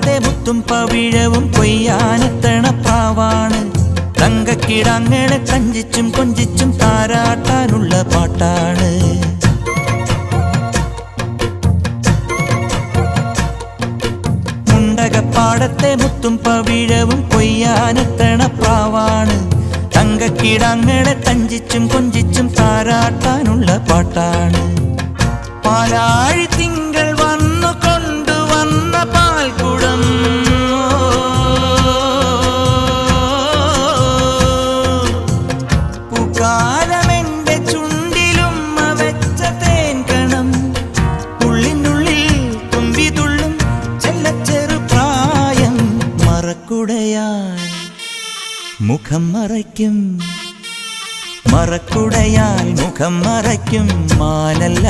പാടത്തെ മുത്തും പവിഴവും കൊയ്യാനെത്തണ പ്രാവാണ്. തങ്കക്കിടാങ്ങളെ കഞ്ചിച്ചും കൊഞ്ചിച്ചും താരാട്ടാനുള്ള പാട്ടാണ്. മുണ്ടകപ്പാടത്തെ മുത്തും പവിഴവും കൊയ്യാനെത്തണ പ്രാവാണ്. തങ്കക്കിടാങ്ങളെ കഞ്ചിച്ചും കൊഞ്ചിച്ചും താരാട്ടാനുള്ള പാട്ടാണ്. പാലാഴി തിങ്കൾ വന്നു കൊണ്ടുവന്ന പാൽക്കുടം പൂക്കാലമെന്റെ ചുണ്ടിലുമ്മ വെച്ച തേൻകണം. ഉള്ളിനുള്ളിൽ തുമ്പിതുള്ളും ചെല്ലച്ചെറു പ്രായം. മറക്കുടയാൽ മുഖം മറയ്ക്കും, മറക്കുടയാൽ മുഖം മറയ്ക്കും. മാനല്ല